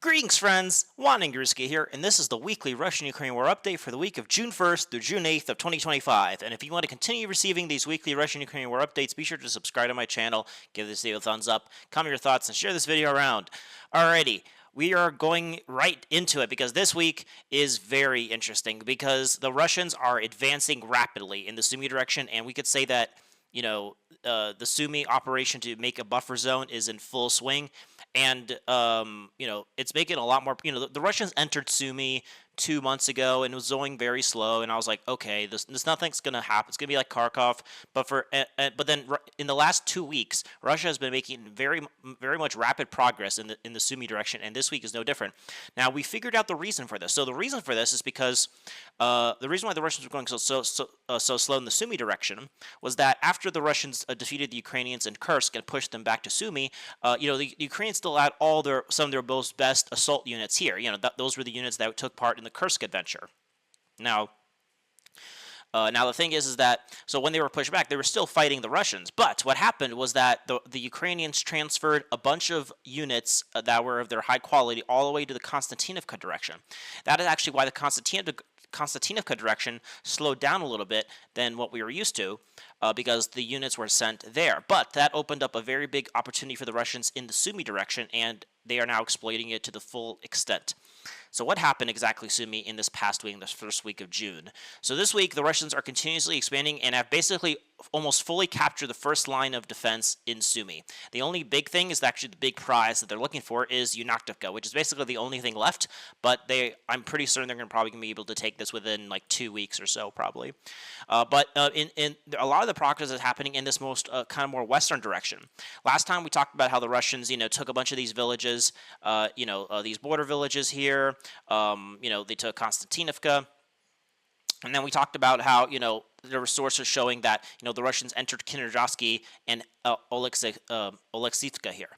Greetings, friends! Juan Ingruski here, and this is the weekly Russian-Ukraine war update for the week of June 1st through June 8th of 2025. And if you want to continue receiving these weekly Russian-Ukraine war updates, be sure to subscribe to my channel, give this video a thumbs up, comment your thoughts, and share this video around. Alrighty, we are going right into it because this week is very interesting because the Russians are advancing rapidly in the Sumy direction, and we could say that, the Sumy operation to make a buffer zone is in full swing. And, it's making a lot more, the Russians entered Sumy 2 months ago and it was going very slow. And I was like, okay, this nothing's going to happen. It's going to be like Kharkov. But then in the last 2 weeks, Russia has been making very much rapid progress in the Sumy direction. And this week is no different. Now, we figured out the reason for this. So the reason for this is because the reason why the Russians were going so slow in the Sumy direction was that after the Russians defeated the Ukrainians in Kursk and pushed them back to Sumy, the Ukrainians still had some of their most best assault units here. Those were the units that took part in the Kursk adventure. Now the thing is that so when they were pushed back, they were still fighting the Russians. But what happened was that the Ukrainians transferred a bunch of units that were of their high quality all the way to the Kostiantynivka direction. That is actually why the Kostiantynivka direction slowed down a little bit than what we were used to, because the units were sent there. But that opened up a very big opportunity for the Russians in the Sumy direction, and they are now exploiting it to the full extent. So what happened exactly, Sumy, in this past week, in this first week of June? So this week, the Russians are continuously expanding and have basically almost fully captured the first line of defense in Sumy. The only big thing is actually the big prize that they're looking for is Dnipropetrovsk, which is basically the only thing left, but I'm pretty certain they're probably going to be able to take this within like 2 weeks or so, probably. But in a lot of the progress is happening in this most kind of more western direction. Last time we talked about how the Russians, took a bunch of these villages, these border villages here. They took Kostiantynivka. And then we talked about how, there were sources showing that, the Russians entered Kharkov and Oleksivka here.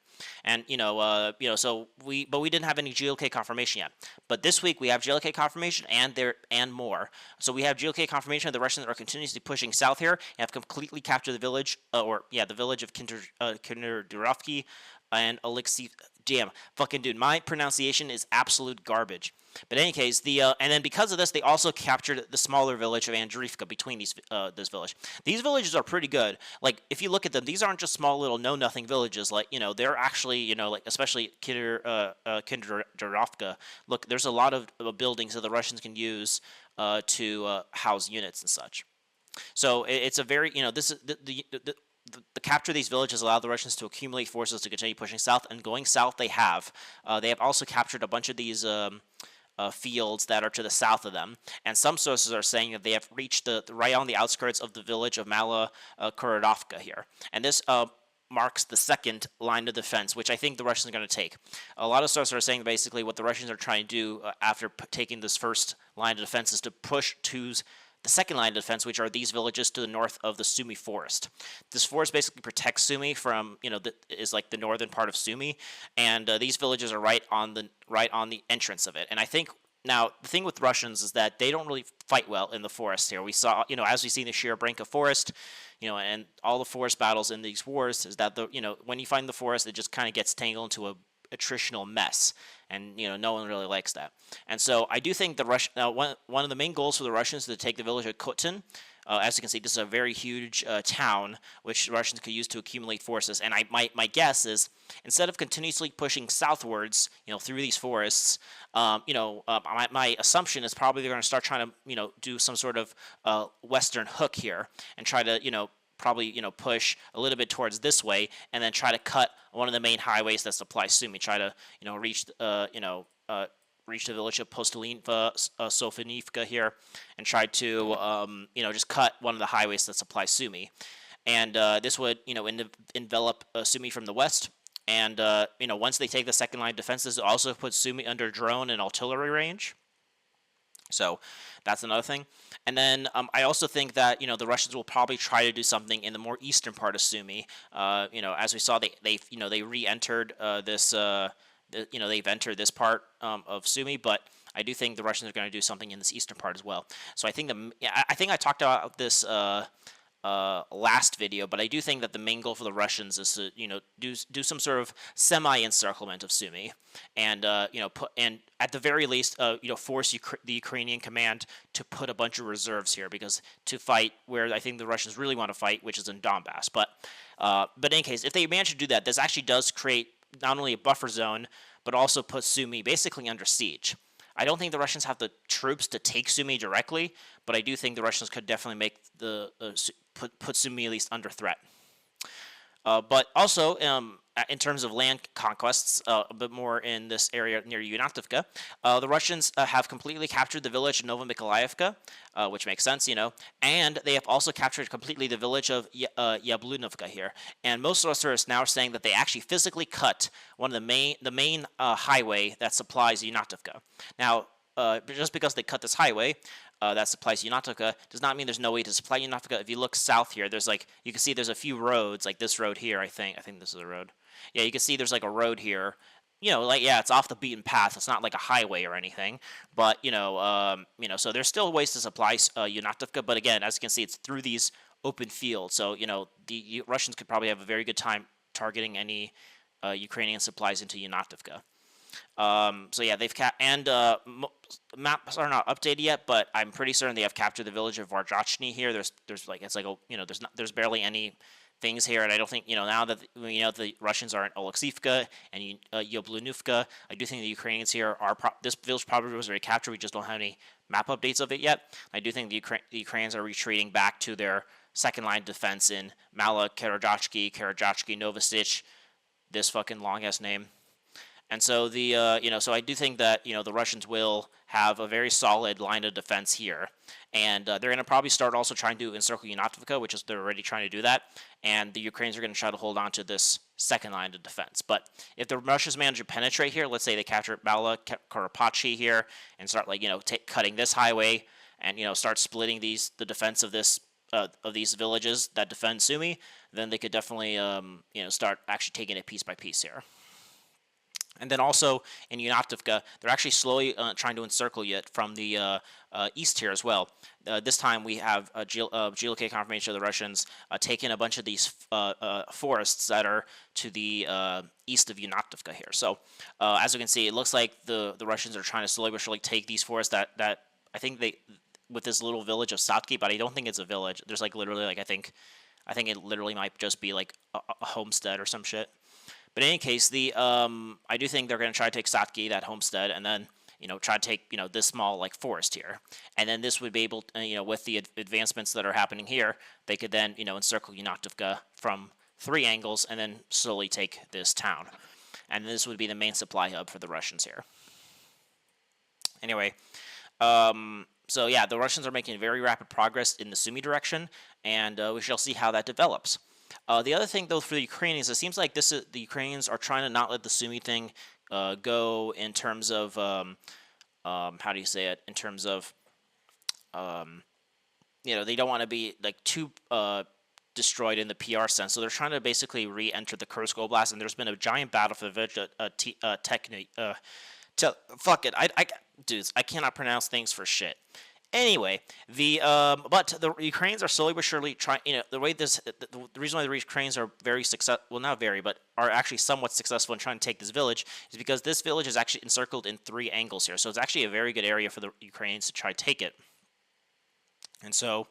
And, but we didn't have any GLK confirmation yet. But this week we have GLK confirmation and more. So we have GLK confirmation that the Russians are continuously pushing south here and have completely captured the village, the village of Dnipropetrovsk and Oleksiv. Damn, fucking dude, my pronunciation is absolute garbage. But in any case, and then because of this, they also captured the smaller village of Andriivka between this village. These villages are pretty good. Like, if you look at them, these aren't just small little know-nothing villages. Like, they're actually, like, especially Dnipropetrovsk. Look, there's a lot of buildings that the Russians can use to house units and such. So it's a very, this is the capture of these villages allowed the Russians to accumulate forces to continue pushing south, and going south they have also captured a bunch of these fields that are to the south of them, and some sources are saying that they have reached right on the outskirts of the village of Mala Kuradovka here, and this marks the second line of defense, which I think the Russians are going to take. A lot of sources are saying basically what the Russians are trying to do after taking this first line of defense is to push to the second line of defense, which are these villages to the north of the Sumy forest. This forest basically protects Sumy from, is like the northern part of Sumy, and these villages are right on the entrance of it. And I think now the thing with Russians is that they don't really fight well in the forest here. We saw, as we see in the Sherebrenka forest, and all the forest battles in these wars is that when you find the forest, it just kind of gets tangled into a attritional mess, and no one really likes that. And so I do think one of the main goals for the Russians is to take the village of Kotin. As you can see, this is a very huge town which the Russians could use to accumulate forces. And my guess is instead of continuously pushing southwards, through these forests, my assumption is probably they're going to start trying to do some sort of western hook here and try to probably push a little bit towards this way, and then try to cut one of the main highways that supply Sumy. Try to reach the village of Sofinivka here, and try to just cut one of the highways that supply Sumy. And this would envelop Sumy from the west. And once they take the second line of defenses, it also puts Sumy under drone and artillery range. So that's another thing. And then I also think that the Russians will probably try to do something in the more eastern part of Sumy. As we saw, they re-entered this. They've entered this part of Sumy, but I do think the Russians are going to do something in this eastern part as well. So I think I talked about this last video, but I do think that the main goal for the Russians is to, do some sort of semi-encirclement of Sumy, and put, and at the very least, force the Ukrainian command to put a bunch of reserves here, because to fight where I think the Russians really want to fight, which is in Donbass. But in any case, if they manage to do that, this actually does create not only a buffer zone, but also put Sumy basically under siege. I don't think the Russians have the troops to take Sumy directly, but I do think the Russians could definitely make the put Sumy at least under threat. But also, in terms of land conquests, a bit more in this area near Yunatovka, the Russians have completely captured the village of Novomykolaivka, which makes sense, and they have also captured completely the village of Yablunovka here. And most sources now are saying that they actually physically cut one of the main highway that supplies Yunatovka. Now, just because they cut this highway that supplies Yunatovka does not mean there's no way to supply Yunatovka. If you look south here, there's you can see there's a few roads, like this road here, I think this is a road. Yeah, you can see there's a road here. It's off the beaten path. It's not like a highway or anything, but so there's still ways to supply Yunatovka. But again, as you can see, it's through these open fields. So the Russians could probably have a very good time targeting any Ukrainian supplies into Yunatovka. So yeah, they've maps are not updated yet, but I'm pretty certain they have captured the village of Varjachny here. There's barely any things here, and I don't think now that the Russians are in Oleksivka and Yablunovka, I do think the Ukrainians here are this village probably was already captured. We just don't have any map updates of it yet. I do think the Ukrainians are retreating back to their second line defense in Mala, Karadzhachki, Novosich, this fucking long ass name. And so so I do think that the Russians will have a very solid line of defense here, and they're going to probably start also trying to encircle Yunatovka, which is they're already trying to do that, and the Ukrainians are going to try to hold on to this second line of defense. But if the Russians manage to penetrate here, let's say they capture Mala, Karapachi here, and start cutting this highway, and start splitting the defense of these villages that defend Sumy, then they could definitely start actually taking it piece by piece here. And then also in Yunatovka, they're actually slowly trying to encircle it from the east here as well. This time we have geolocated confirmation of the Russians taking a bunch of these forests that are to the east of Yunatovka here. So as you can see, it looks like the Russians are trying to slowly but surely take these forests that I think with this little village of Satki, but I don't think it's a village. There's literally I think it literally might just be a homestead or some shit. But in any case, I do think they're going to try to take Satki, that homestead, and then try to take this small forest here, and then this would be able to, with the advancements that are happening here, they could then encircle Yunatovka from 3 angles and then slowly take this town, and this would be the main supply hub for the Russians here. Anyway, so yeah, the Russians are making very rapid progress in the Sumy direction, and we shall see how that develops. The other thing, though, for the Ukrainians, it seems like the Ukrainians are trying to not let the Sumy thing go in terms of, how do you say it, in terms of, they don't want to be too destroyed in the PR sense, so they're trying to basically re-enter the Kursk Oblast, and there's been a giant battle for the fuck it, dudes, I cannot pronounce things for shit. Anyway, but the Ukrainians are slowly but surely trying. The reason why the Ukrainians are very successful, well, not very, but are actually somewhat successful in trying to take this village, is because this village is actually encircled in 3 angles here. So it's actually a very good area for the Ukrainians to try to take it. And so,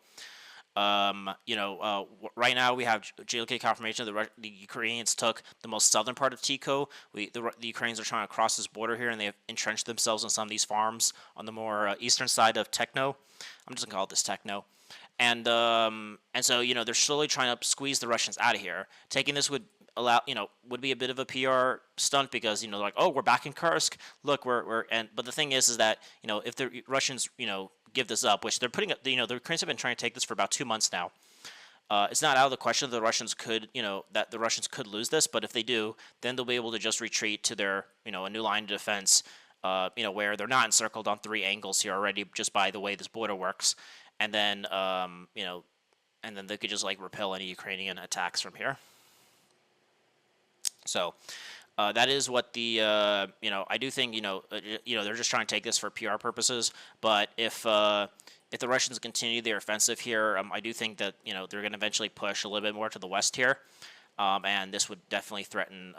right now we have geolocated confirmation that the Ukrainians took the most southern part of Tiko. The Ukrainians are trying to cross this border here, and they have entrenched themselves in some of these farms on the more eastern side of Techno. I'm just gonna call it this Techno. And so they're slowly trying to squeeze the Russians out of here. Taking this would would be a bit of a PR stunt, because oh, we're back in Kursk. Look, but the thing is that if the Russians give this up, which they're putting up, the Ukrainians have been trying to take this for about 2 months now. It's not out of the question that the Russians could lose this, but if they do, then they'll be able to just retreat to their a new line of defense, where they're not encircled on 3 angles here already, just by the way this border works, and then and then they could just repel any Ukrainian attacks from here. So that is what the I do think they're just trying to take this for PR purposes. But if if the Russians continue their offensive here, I do think that, you know, they're going to eventually push a little bit more to the west here. And this would definitely threaten,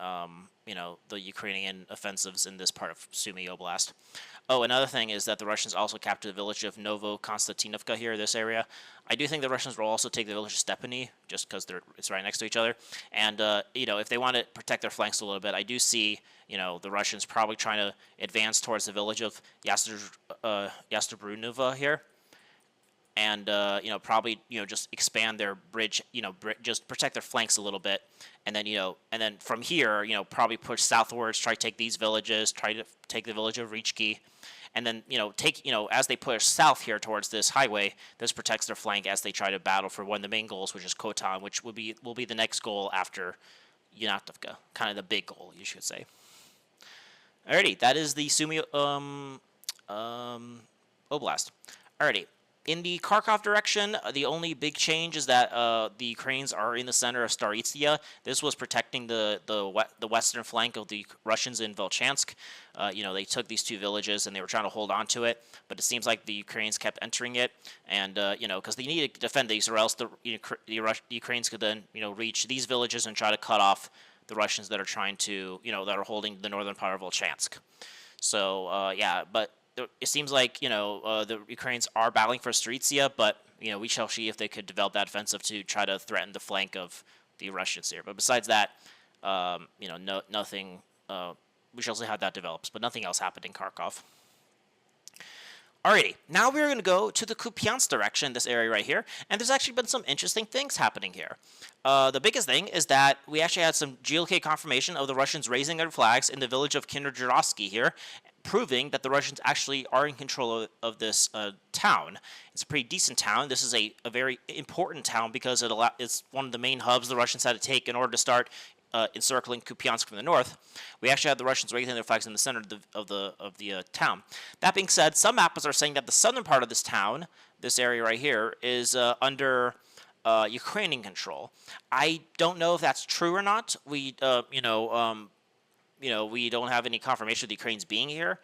you know, the Ukrainian offensives in this part of Sumy Oblast. Oh, another thing is that the Russians also captured the village of Kostiantynivka here, this area. I do think the Russians will also take the village of Stepany, just because it's right next to each other. And, you know, if they want to protect their flanks a little bit, I do see, you know, the Russians probably trying to advance towards the village of Yastobrunova here. And, you know, probably, you know, just expand their bridge, you know, just protect their flanks a little bit. And then, you know, and then from here, you know, probably push southwards, try to take these villages, try to take the village of Rychki. And then, you know, as they push south here towards this highway, this protects their flank as they try to battle for one of the main goals, which is Khotan, which will be the next goal after Yunatovka. Kind of the big goal, you should say. Alrighty, that is the Sumy Oblast. Alrighty. In the Kharkov direction, the only big change is that the Ukrainians are in the center of Zaporizhzhia. This was protecting the western flank of the Russians in Volchansk. You know, they took these two villages and they were trying to hold on to it, but it seems like the Ukrainians kept entering it, and you know, because they needed to defend these, or else the Ukrainians could then, you know, reach these villages and try to cut off the Russians that are trying to, you know, that are holding the northern part of Volchansk. So yeah, but it seems like, you know, the Ukrainians are battling for Zaporizhzhia, but, you know, we shall see if they could develop that offensive to try to threaten the flank of the Russians here. But besides that, you know, nothing. We shall see how that develops, but nothing else happened in Kharkov. Alrighty, now we're going to go to the Kupyansk direction, this area right here, and there's actually been some interesting things happening here. The biggest thing is that we actually had some GLK confirmation of the Russians raising their flags in the village of Kindergerovsky here, proving that the Russians actually are in control of this town. It's a pretty decent town. This is a very important town because it's one of the main hubs the Russians had to take in order to start encircling Kupyansk from the north. We actually had the Russians raising their flags in the center of the town. That being said, some mappers are saying that the southern part of this town, this area right here, is under Ukrainian control. I don't know if that's true or not. We we don't have any confirmation of the Ukrainians being here.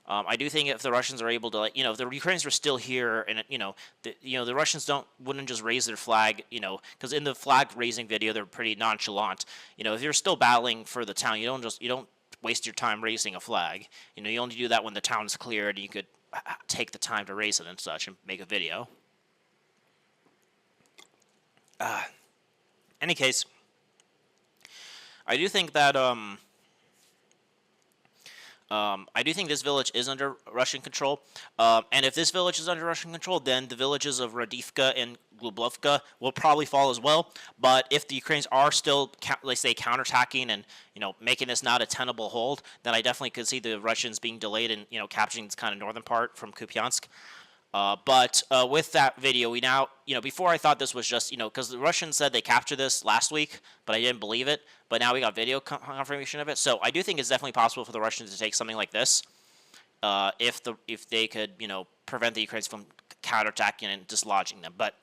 I do think if the Russians are able to, like, you know, if the Ukrainians were still here, and the Russians wouldn't just raise their flag, you know, because in the flag raising video they're pretty nonchalant. You know, if you're still battling for the town, you don't waste your time raising a flag. You know, you only do that when the town is cleared, and you could take the time to raise it and such and make a video. Any case, I do think that I do think this village is under Russian control, and if this village is under Russian control, then the villages of Radivka and Glublovka will probably fall as well. But if the Ukrainians are still, let's say, counterattacking and, you know, making this not a tenable hold, then I definitely could see the Russians being delayed and, you know, capturing this kind of northern part from Kupyansk. But with that video, we now, you know, before I thought this was just, you know, because the Russians said they captured this last week, but I didn't believe it. But now we got video confirmation of it. So I do think it's definitely possible for the Russians to take something like this, if they could, you know, prevent the Ukrainians from counterattacking and dislodging them. But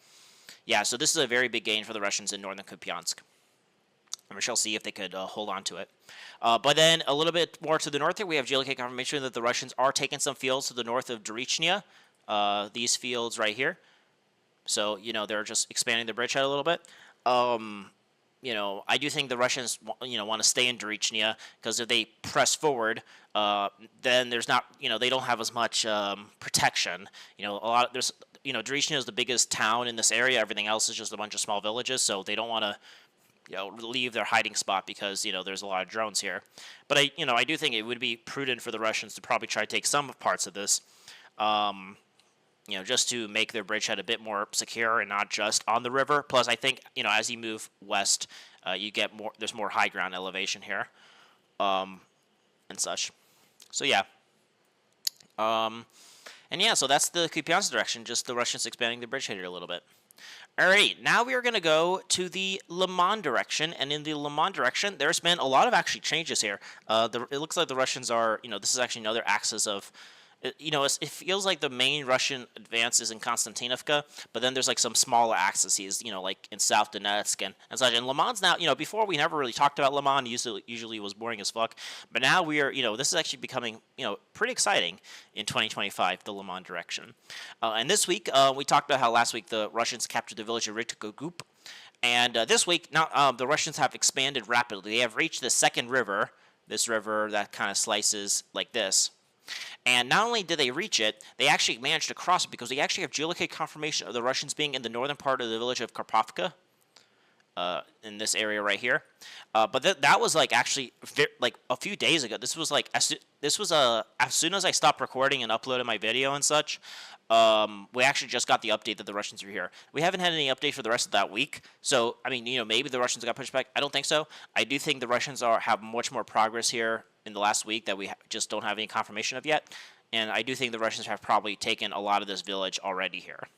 yeah, so this is a very big gain for the Russians in northern Kupyansk. And we shall see if they could hold on to it. But then a little bit more to the north here, we have GLK confirmation that the Russians are taking some fields to the north of Dnipropetrovsk. These fields right here. So, you know, they're just expanding the bridgehead a little bit. You know, I do think the Russians, you know, want to stay in Dnipropetrovsk, because if they press forward, then there's not, you know, they don't have as much protection. You know, Dnipropetrovsk is the biggest town in this area. Everything else is just a bunch of small villages, so they don't want to, you know, leave their hiding spot because, you know, there's a lot of drones here. But I do think it would be prudent for the Russians to probably try to take some parts of this. You know, just to make their bridgehead a bit more secure and not just on the river. Plus, I think, you know, as you move west, you get more. There's more high ground elevation here, and such. So yeah, and yeah, so that's the Kupyansk direction. Just the Russians expanding the bridgehead here a little bit. All right, now we are going to go to the Lyman direction, and in the Lyman direction, there's been a lot of actually changes here. It looks like the Russians are, you know, this is actually another axis of it feels like the main Russian advance is in Kostiantynivka, but then there's like some smaller axes, like in South Donetsk and such. And Lyman's now, before we never really talked about Lyman, usually was boring as fuck, but now we are, this is actually becoming, pretty exciting in 2025, the Lyman direction. And this week, we talked about how last week the Russians captured the village of Rykogoup, and this week, now the Russians have expanded rapidly. They have reached the second river, this river that kind of slices like this. And not only did they reach it, they actually managed to cross it because they actually have geolocated confirmation of the Russians being in the northern part of the village of Karpovka, in this area right here. But that was like actually like a few days ago. This was like as soon as I stopped recording and uploaded my video and such. We actually just got the update that the Russians are here. We haven't had any update for the rest of that week. So I mean, maybe the Russians got pushed back. I don't think so. I do think the Russians have much more progress here in the last week that we just don't have any confirmation of yet. And I do think the Russians have probably taken a lot of this village already here.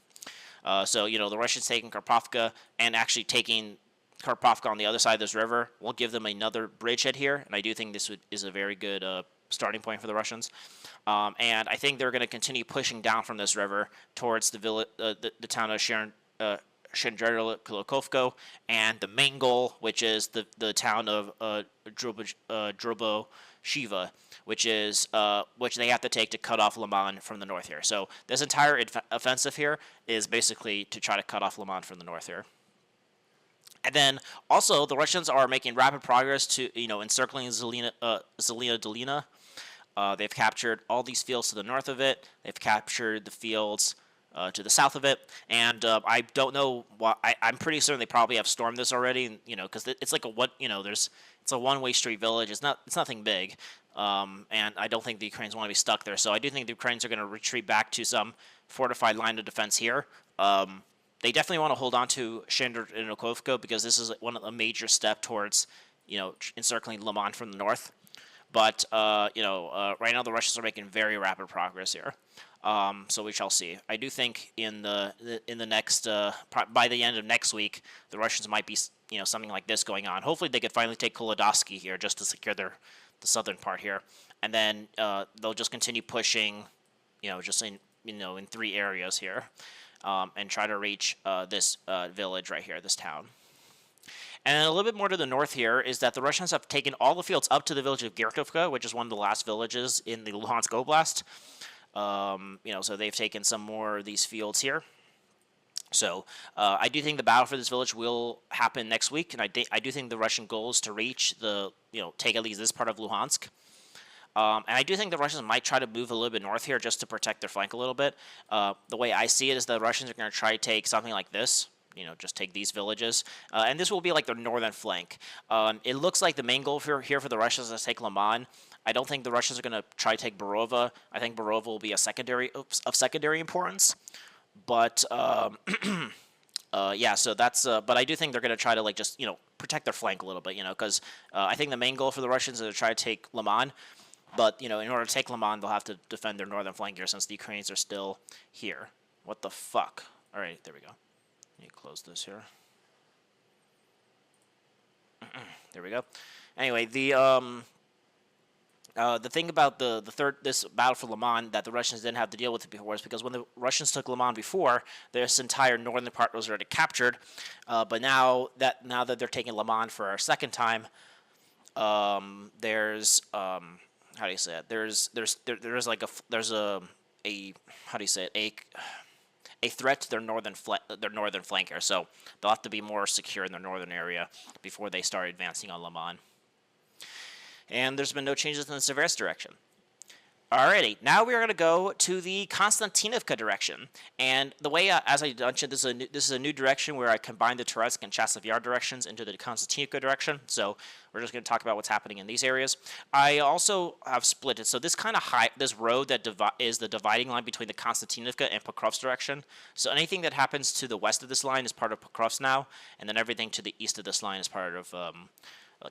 So, the Russians taking Karpovka and actually taking Karpovka on the other side of this river will give them another bridgehead here. And I do think this is a very good starting point for the Russians. And I think they're going to continue pushing down from this river towards the village, the town of Shendzherlik-Kolokovko, and the main goal, which is the town of Dnipropetrovsk, which they have to take to cut off Lyman from the north here. So this entire offensive here is basically to try to cut off Lyman from the north here. And then also the Russians are making rapid progress to encircling Zelina Dolina. They've captured all these fields to the north of it. They've captured the fields to the south of it, and I don't know why. I'm pretty certain they probably have stormed this already, because it's like it's a one-way street village. It's nothing big, and I don't think the Ukrainians want to be stuck there. So I do think the Ukrainians are going to retreat back to some fortified line of defense here. They definitely want to hold on to Shendzherlik because this is one of the major step towards encircling Lyman from the north. But right now the Russians are making very rapid progress here. So we shall see. I do think in the next by the end of next week, the Russians might be something like this going on. Hopefully they could finally take Kolodovsky here just to secure the southern part here, and then they'll just continue pushing, just in three areas here, and try to reach this village right here, this town. And a little bit more to the north here is that the Russians have taken all the fields up to the village of Kharkov, which is one of the last villages in the Luhansk Oblast. So they've taken some more of these fields here. So I do think the battle for this village will happen next week, and I do think the Russian goal is to reach take at least this part of Luhansk. And I do think the Russians might try to move a little bit north here just to protect their flank a little bit. The way I see it is the Russians are going to try to take something like this. Just take these villages. And this will be like their northern flank. It looks like the main goal here for the Russians is to take Lyman. I don't think the Russians are going to try to take Borova. I think Borova will be of secondary importance. But, yeah, so that's, but I do think they're going to try to, just, protect their flank a little bit, because I think the main goal for the Russians is to try to take Lyman. But, in order to take Lyman, they'll have to defend their northern flank here since the Ukrainians are still here. What the fuck? All right, there we go. Let me close this here. There we go. Anyway, the thing about this battle for Lyman that the Russians didn't have to deal with before is because when the Russians took Lyman before, this entire northern part was already captured. But now that they're taking Lyman for a second time, there's how do you say it? There's a threat to their northern flank here, so they'll have to be more secure in their northern area before they start advancing on Lyman. And there's been no changes in the Seversk direction. Alrighty, now we are going to go to the Kostiantynivka direction. And the way, as I mentioned, this is a new direction where I combined the Toretsk and Chasiv Yar directions into the Kostiantynivka direction. So we're just going to talk about what's happening in these areas. I also have split it. So this this road that is the dividing line between the Kostiantynivka and Pokrovsk direction. So anything that happens to the west of this line is part of Pokrovsk now, and then everything to the east of this line is part of the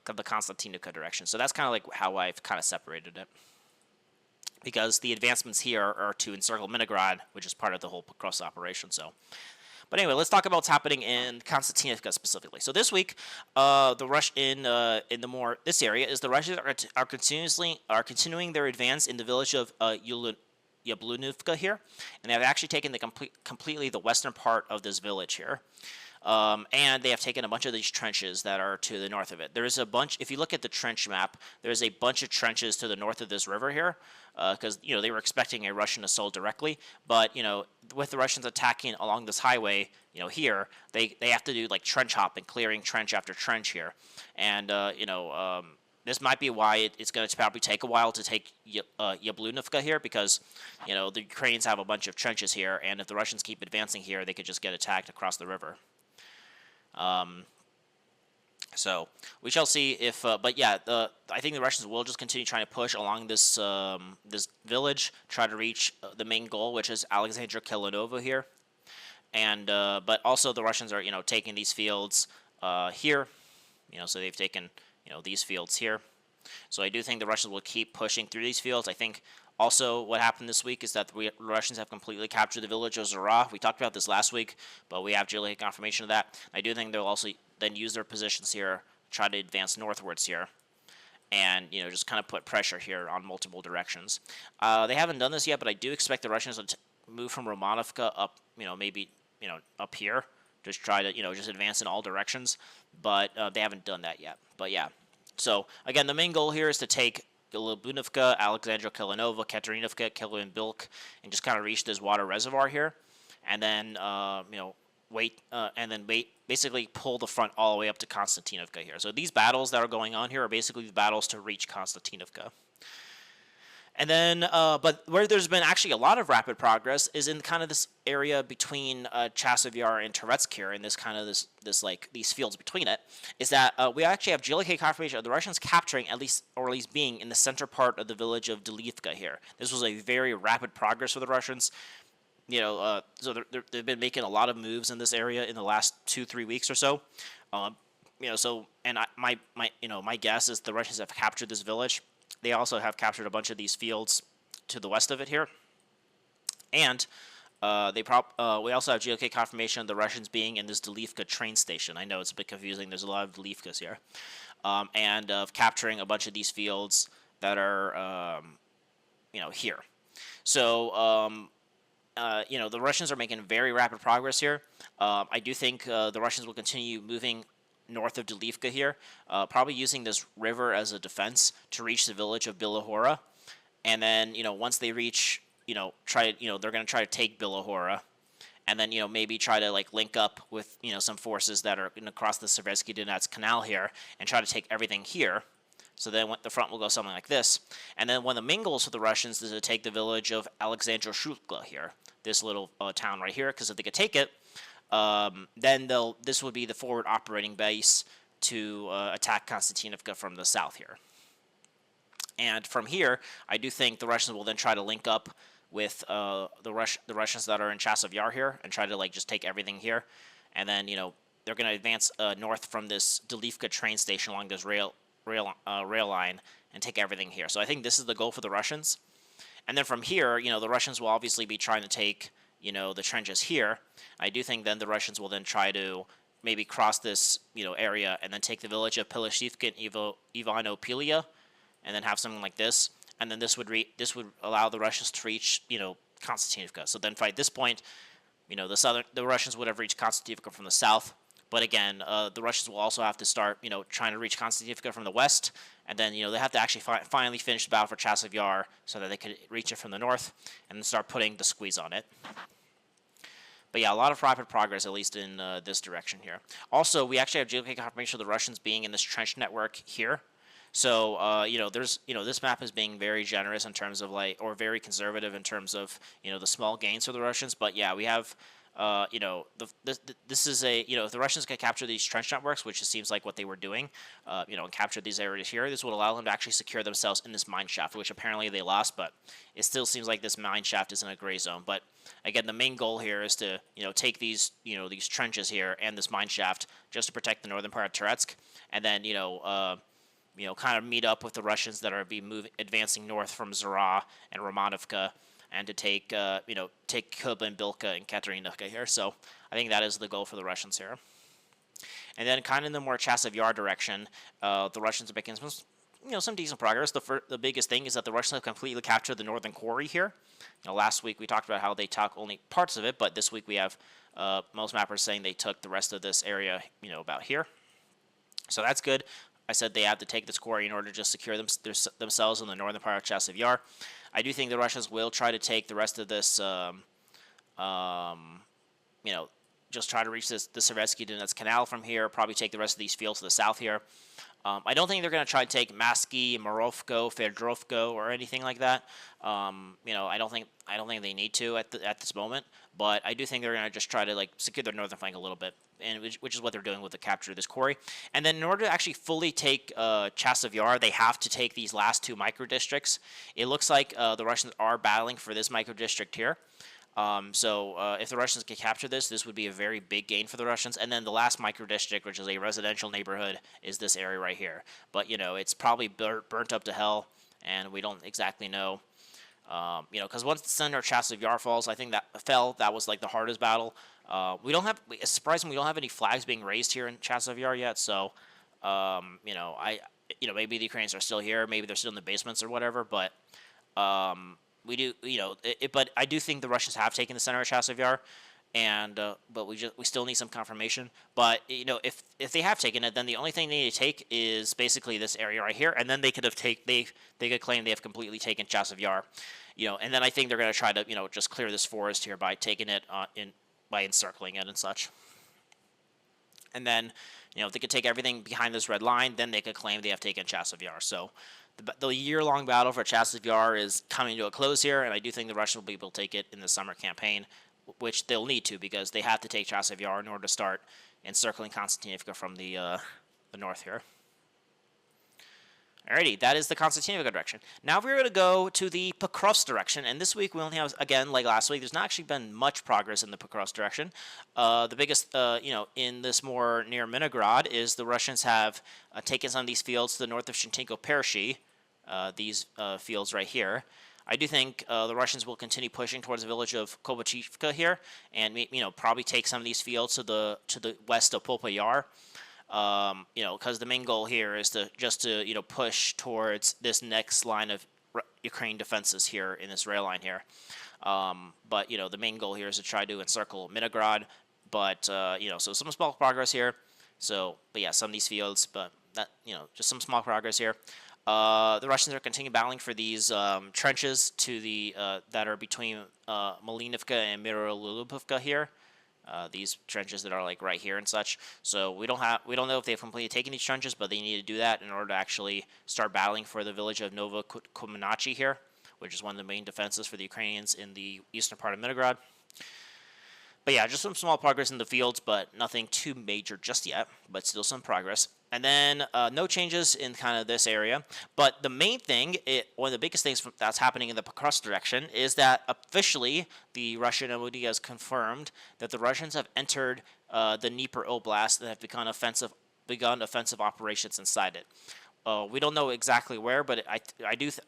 Kostiantynivka direction. So that's kind of like how I've kind of separated it, because the advancements here are to encircle Minigrad, which is part of the whole Pokrovsk operation. So, but anyway, let's talk about what's happening in Kostiantynivka specifically. So this week, this area is the Russians are continuing their advance in the village of Yablunivka here, and they've actually taken the completely the western part of this village here. And they have taken a bunch of these trenches that are to the north of it. There is a bunch, if you look at the trench map, there's a bunch of trenches to the north of this river here, because, they were expecting a Russian assault directly, but, with the Russians attacking along this highway, here, they have to do, like, trench hopping, clearing trench after trench here, and, this might be why it's going to probably take a while to take Yablunivka here, because, the Ukrainians have a bunch of trenches here, and if the Russians keep advancing here, they could just get attacked across the river. So we shall see if, but yeah, I think the Russians will just continue trying to push along this this village, try to reach the main goal, which is Alexandra Kelenovo here, and but also the Russians are taking these fields here, so they've taken these fields here. So I do think the Russians will keep pushing through these fields. I think also what happened this week is that the Russians have completely captured the village of Zara. We talked about this last week, but we have geologic confirmation of that. I do think they'll also then use their positions here, try to advance northwards here, and just kind of put pressure here on multiple directions. They haven't done this yet, but I do expect the Russians to move from Romanovka up, maybe up here, just try to just advance in all directions, but they haven't done that yet. But yeah, so again, the main goal here is to take Yablunivka, Alexandra Kelenovo, Katerinivka, Kilian-Bilk, and just kind of reach this water reservoir here, and then basically pull the front all the way up to Kostiantynivka here. So these battles that are going on here are basically the battles to reach Kostiantynivka. And then, but where there's been actually a lot of rapid progress is in kind of this area between Chasiv Yar and Toretsk here, and this kind of these fields between it, is that we actually have geolocated confirmation of the Russians capturing at least being in the center part of the village of Delivka here. This was a very rapid progress for the Russians. So they've been making a lot of moves in this area in the last 2-3 weeks or so. My guess is the Russians have captured this village. They also have captured a bunch of these fields to the west of it here, and we also have geolocated confirmation of the Russians being in this Delivka train station. I know it's a bit confusing. There's a lot of Delivkas here, and of capturing a bunch of these fields that are here. So the Russians are making very rapid progress here. I do think the Russians will continue moving north of Delivka here, probably using this river as a defense to reach the village of Bilohora, and then once they reach, they're going to try to take Bilohora, and then maybe try to link up with some forces that are across the Seversky Donetsk Canal here and try to take everything here. So then the front will go something like this, and then one of the main goals for the Russians is to take the village of Alexandra Shutla here, this little town right here, because if they could take it, then this would be the forward operating base to attack Kostiantynivka from the south here. And from here, I do think the Russians will then try to link up with the Russians that are in Chasiv Yar here and try to just take everything here. And then they're going to advance north from this Delivka train station along this rail line and take everything here. So I think this is the goal for the Russians. And then from here, the Russians will obviously be trying to take the trenches here. I do think then the Russians will then try to maybe cross this, area and then take the village of Pilashivka and Ivanopilia, and then have something like this. And then this would allow the Russians to reach, Kostiantynivka. So then at this point, the Russians would have reached Kostiantynivka from the south. But again, the Russians will also have to start, trying to reach Kostiantynivka from the west, and then, they have to actually finally finish the battle for Chasiv Yar so that they could reach it from the north and then start putting the squeeze on it. But yeah, a lot of rapid progress, at least in this direction here. Also, we actually have geolocated confirmation of the Russians being in this trench network here. So, this map is being very generous in terms of or very conservative in terms of, the small gains for the Russians. But yeah, we have. This is if the Russians can capture these trench networks, which it seems like what they were doing, and capture these areas here, this would allow them to actually secure themselves in this mine shaft, which apparently they lost, but it still seems like this mine shaft is in a gray zone. But again, the main goal here is to, take these, these trenches here and this mine shaft just to protect the northern part of Toretsk, and then, kind of meet up with the Russians that are advancing north from Zara and Romanovka, and to take, take Kilian-Bilka and Katerinivka here. So I think that is the goal for the Russians here. And then kind of in the more Chasiv Yar direction, the Russians are making some decent progress. The biggest thing is that the Russians have completely captured the northern quarry here. Last week we talked about how they took only parts of it, but this week we have most mappers saying they took the rest of this area, about here. So that's good. I said they have to take this quarry in order to just secure themselves in the northern part of Chasiv Yar. I do think the Russians will try to take the rest of this, just try to reach the Sovetski Donetsk Canal from here, probably take the rest of these fields to the south here. I don't think they're going to try to take Masky, Morovko, Fedrovko, or anything like that. I don't think they need to at this moment. But I do think they're going to just try to secure their northern flank a little bit, and which is what they're doing with the capture of this quarry. And then in order to actually fully take Chasiv Yar, they have to take these last two micro districts. It looks like the Russians are battling for this micro district here. So if the Russians can capture this would be a very big gain for the Russians. And then the last micro district, which is a residential neighborhood, is this area right here. But, it's probably burnt up to hell, and we don't exactly know. Because once the center of Chasiv Yar falls, I think that was the hardest battle. It's surprising we don't have any flags being raised here in Chasiv Yar yet. So, maybe the Ukrainians are still here, maybe they're still in the basements or whatever. But, we do, but I do think the Russians have taken the center of Chasiv Yar, and but we still need some confirmation. But if they have taken it, then the only thing they need to take is basically this area right here, and then they could claim they have completely taken Chasiv Yar, and then I think they're going to try to just clear this forest here by taking it by encircling it and such. And then if they could take everything behind this red line, then they could claim they have taken Chasiv Yar. So the year-long battle for Chasiv Yar is coming to a close here, and I do think the Russians will be able to take it in the summer campaign, which they'll need to because they have to take Chasiv Yar in order to start encircling Kostiantynivka from the north here. Alrighty, that is the Kostiantynivka direction. Now we're going to go to the Pokrovsk direction, and this week we only have, again, like last week, there's not actually been much progress in the Pokrovsk direction. The biggest, in this more near Minograd is the Russians have taken some of these fields to the north of Shentenko-Pershi, these fields right here. I do think the Russians will continue pushing towards the village of Kobachiivka here, and probably take some of these fields to the west of Polpa Yar. Because the main goal here is to push towards this next line of Ukraine defenses here in this rail line here. But the main goal here is to try to encircle Minograd. But so some small progress here. So, but yeah, some of these fields, but that just some small progress here. The Russians are continuing battling for these trenches to the that are between Malinivka and Mirolubivka here. These trenches that are right here and such. So we don't know if they've completely taken these trenches, but they need to do that in order to actually start battling for the village of Novokumenachi here, which is one of the main defenses for the Ukrainians in the eastern part of Minograd. But yeah, just some small progress in the fields, but nothing too major just yet, but still some progress. And then no changes in kind of this area. But the main thing, one of the biggest things that's happening in the Pokrovsk direction is that officially the Russian MOD has confirmed that the Russians have entered the Dnipro Oblast and have begun offensive operations inside it. We don't know exactly where, but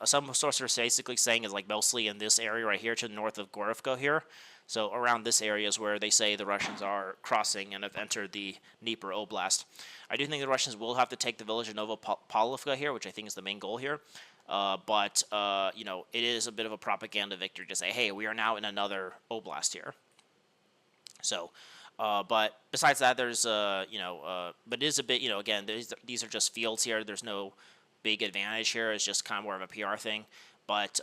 some sources are basically saying is mostly in this area right here to the north of Gorovka here. So around this area is where they say the Russians are crossing and have entered the Dnipro Oblast. I do think the Russians will have to take the village of Novopavlovka here, which I think is the main goal here. But it is a bit of a propaganda victory to say, hey, we are now in another oblast here. So, but besides that, there's, but it is a bit, again, these are just fields here. There's no big advantage here. It's just kind of more of a PR thing. But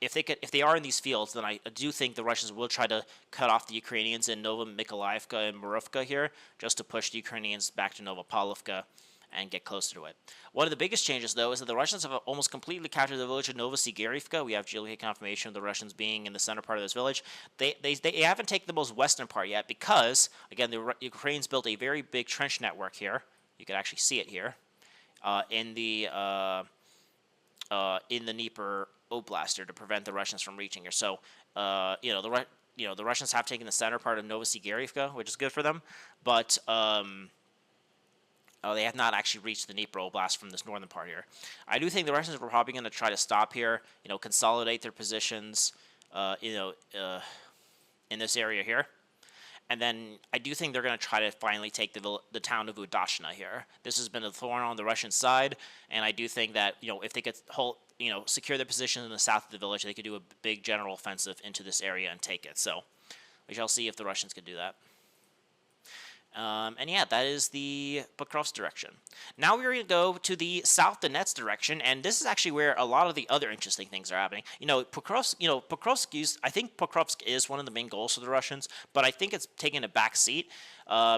if they are in these fields, then I do think the Russians will try to cut off the Ukrainians in Novomykolaivka and Morovka here, just to push the Ukrainians back to Novopavlovka and get closer to it. One of the biggest changes, though, is that the Russians have almost completely captured the village of Novosibirivka. We have GLK confirmation of the Russians being in the center part of this village. They haven't taken the most western part yet because, again, the Ukrainians built a very big trench network here. You can actually see it here in the Dnipro Oblast here to prevent the Russians from reaching here. So, the Russians have taken the center part of Novosibirivka, which is good for them, but they have not actually reached the Dnipro Oblast from this northern part here. I do think the Russians were probably going to try to stop here, consolidate their positions, in this area here, And then I do think they're going to try to finally take the town of Udashna here. This has been a thorn on the Russian side, and I do think that, if they could secure their position in the south of the village, they could do a big general offensive into this area and take it. So we shall see if the Russians can do that. And yeah, that is the Pokrovsk direction. Now we're going to go to the South Donetsk direction, and this is actually where a lot of the other interesting things are happening. I think Pokrovsk is one of the main goals for the Russians, but I think it's taking a back seat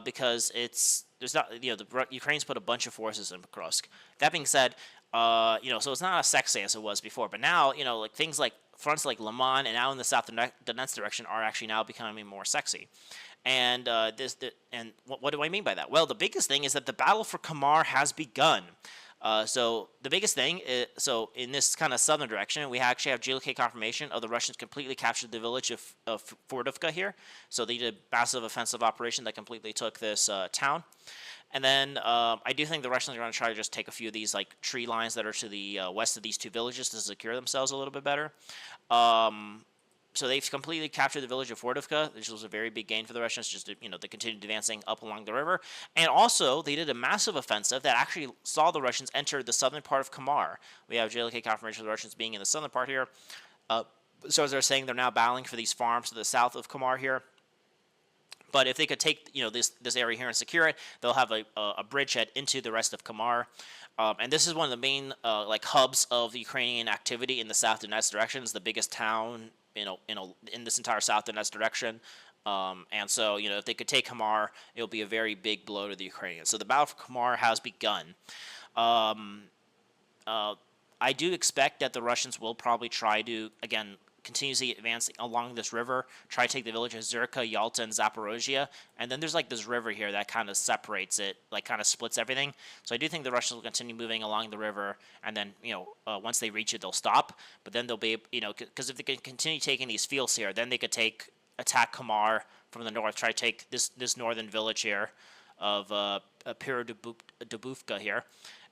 because the Ukrainians put a bunch of forces in Pokrovsk. That being said, so it's not as sexy as it was before, but now, like things like fronts like Lyman and now in the South Donetsk direction are actually now becoming more sexy. And what do I mean by that? Well, the biggest thing is that the battle for Komar has begun. So the biggest thing is, so in this kind of southern direction, we actually have GLK confirmation of the Russians completely captured the village of Fordovka here. So they did a massive offensive operation that completely took this town. And then I do think the Russians are going to try to just take a few of these like tree lines that are to the west of these two villages to secure themselves a little bit better. So they've completely captured the village of Fordovka. This was a very big gain for the Russians, just to, they continued advancing up along the river. And also, they did a massive offensive that actually saw the Russians enter the southern part of Komar. We have JLK confirmation of the Russians being in the southern part here. So as they're saying, they're now battling for these farms to the south of Komar here. But if they could take, this area here and secure it, they'll have a bridgehead into the rest of Komar. And this is one of the main hubs of the Ukrainian activity in the South Donetsk direction. It's the biggest town in this entire South Donetsk direction. And so, if they could take Komar, it'll be a very big blow to the Ukrainians. So the battle for Komar has begun. I do expect that the Russians will probably try to, again, continuously advancing along this river, try to take the villages Zyrka, Yalta, and Zaporizhzhia, and then there's like this river here that kind of separates it, like kind of splits everything. So I do think the Russians will continue moving along the river, and then once they reach it, they'll stop. But then they'll be, because if they can continue taking these fields here, then they could attack Komar from the north, try to take this northern village here of Pirodubivka here,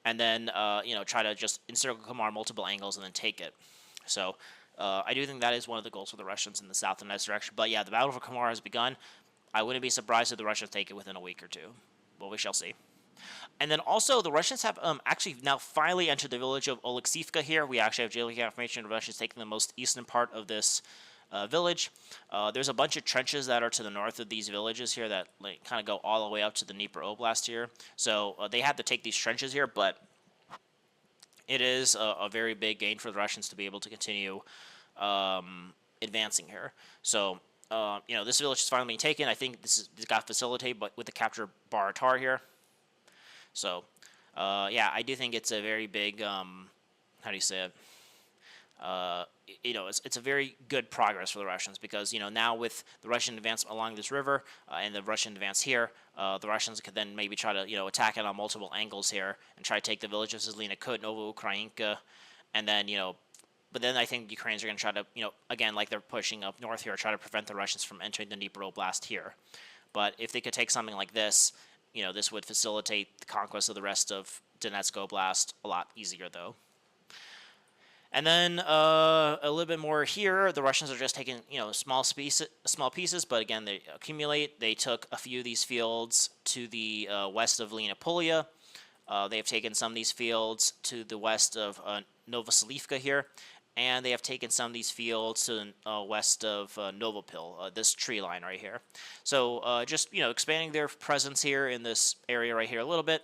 and then try to just encircle Komar multiple angles and then take it. So. I do think that is one of the goals for the Russians in the south and west direction. But yeah, the battle for Komar has begun. I wouldn't be surprised if the Russians take it within a week or two. But we shall see. And then also, the Russians have actually now finally entered the village of Oleksivka here. We actually have JLK confirmation of the Russians taking the most eastern part of this village. There's a bunch of trenches that are to the north of these villages here that kind of go all the way up to the Dnipro Oblast here. So they had to take these trenches here, but it is a very big gain for the Russians to be able to continue advancing here. So, this village is finally being taken. I think this got facilitated with the capture of Baratar here. So, yeah, I do think it's a very big, how do you say it? It's a very good progress for the Russians because, now with the Russian advance along this river and the Russian advance here, the Russians could then maybe try to, attack it on multiple angles here and try to take the villages of Zlina Kut, Novoukrayinka, and then, but then I think the Ukrainians are going to try to, again, like they're pushing up north here, try to prevent the Russians from entering the Dnipro Oblast here. But if they could take something like this, this would facilitate the conquest of the rest of Donetsk Oblast a lot easier, though. And then a little bit more here, the Russians are just taking, small pieces, but again, they accumulate. They took a few of these fields to the west of Lina. They have taken some of these fields to the west of Novoselivka here, and they have taken some of these fields to the west of Novopil, this tree line right here. So just, expanding their presence here in this area right here a little bit.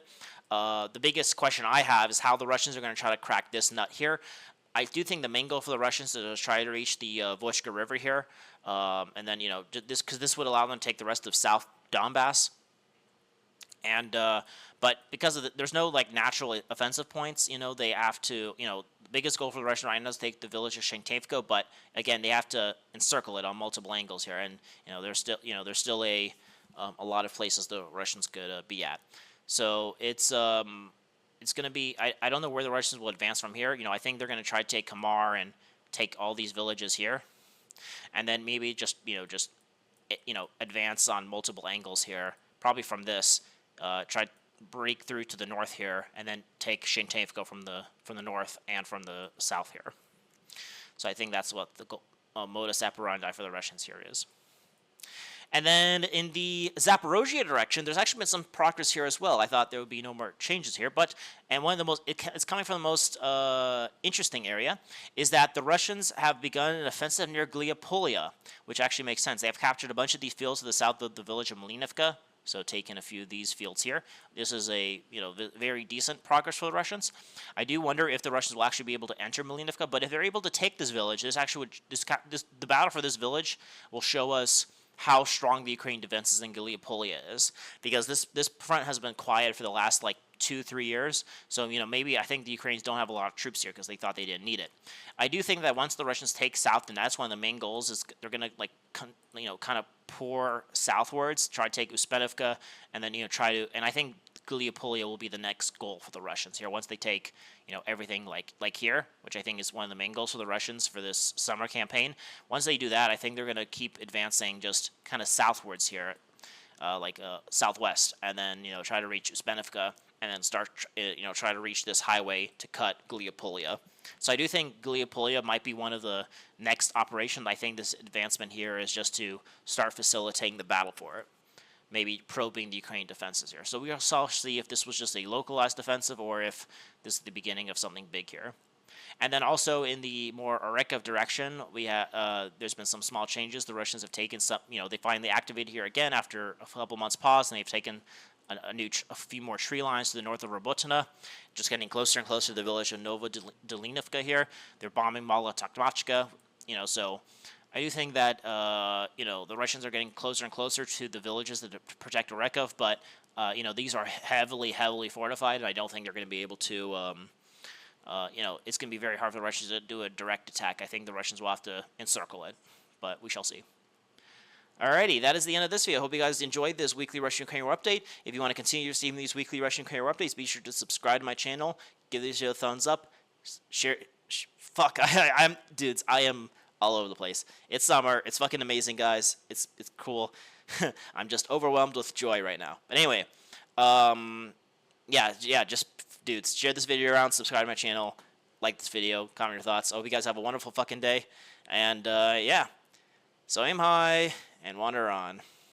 The biggest question I have is how the Russians are going to try to crack this nut here. I do think the main goal for the Russians is to try to reach the Voshka River here, and then, because this would allow them to take the rest of South Donbass. And but because of there's no natural offensive points, they have to, the biggest goal for the Russian right now is to take the village of Shentevko, but again, they have to encircle it on multiple angles here, and there's still a lot of places the Russians could be at. So it's going to be, I don't know where the Russians will advance from here. I think they're going to try to take Komar and take all these villages here, and then maybe just advance on multiple angles here, probably from this. Try to break through to the north here, and then take Shentevko from the north and from the south here. So I think that's what the modus operandi for the Russians here is. And then in the Zaporizhzhia direction, there's actually been some progress here as well. I thought there would be no more changes here, but and one of the most it's coming from the most interesting area is that the Russians have begun an offensive near Gliapolia, which actually makes sense. They have captured a bunch of these fields to the south of the village of Mlinivka. So taking a few of these fields here. This is a very decent progress for the Russians. I do wonder if the Russians will actually be able to enter Mlinivka, but if they're able to take this village, the battle for this village will show us how strong the Ukrainian defenses in Gliapolia is, because this front has been quiet for the last like 2-3 years. So maybe I think the Ukrainians don't have a lot of troops here because they thought they didn't need it. I do think that once the Russians take south, then that's one of the main goals is they're gonna like kind of pour southwards, try to take Uspenivka, and then try to. And I think Gliapolia will be the next goal for the Russians here once they take everything like here, which I think is one of the main goals for the Russians for this summer campaign. Once they do that, I think they're gonna keep advancing just kind of southwards here, southwest, and then try to reach Uspenivka, and then start try to reach this highway to cut Gliapolia. So I do think Gliapolia might be one of the next operations. I think this advancement here is just to start facilitating the battle for it, maybe probing the Ukrainian defenses here. So we also see if this was just a localized defensive or if this is the beginning of something big here. And then also in the more Orekov direction, we have there's been some small changes. The Russians have taken some, they finally activated here again after a couple months pause, and they've taken a few more tree lines to the north of Robotina, just getting closer and closer to the village of Novodelinivka here. They're bombing Mala Takmachka, so I do think that, the Russians are getting closer and closer to the villages that protect Orekov, but, these are heavily, heavily fortified, and I don't think they're going to be able to, it's going to be very hard for the Russians to do a direct attack. I think the Russians will have to encircle it, but we shall see. Alrighty, that is the end of this video. I hope you guys enjoyed this weekly Russian-Ukrainian war update. If you want to continue receiving these weekly Russian-Ukrainian war updates, be sure to subscribe to my channel, give this video a thumbs up, share. Fuck, dudes, I am all over the place. It's summer. It's fucking amazing, guys. It's cool. I'm just overwhelmed with joy right now. But anyway, just dudes, share this video around, subscribe to my channel, like this video, comment your thoughts. I hope you guys have a wonderful fucking day. And yeah, so aim high and wander on.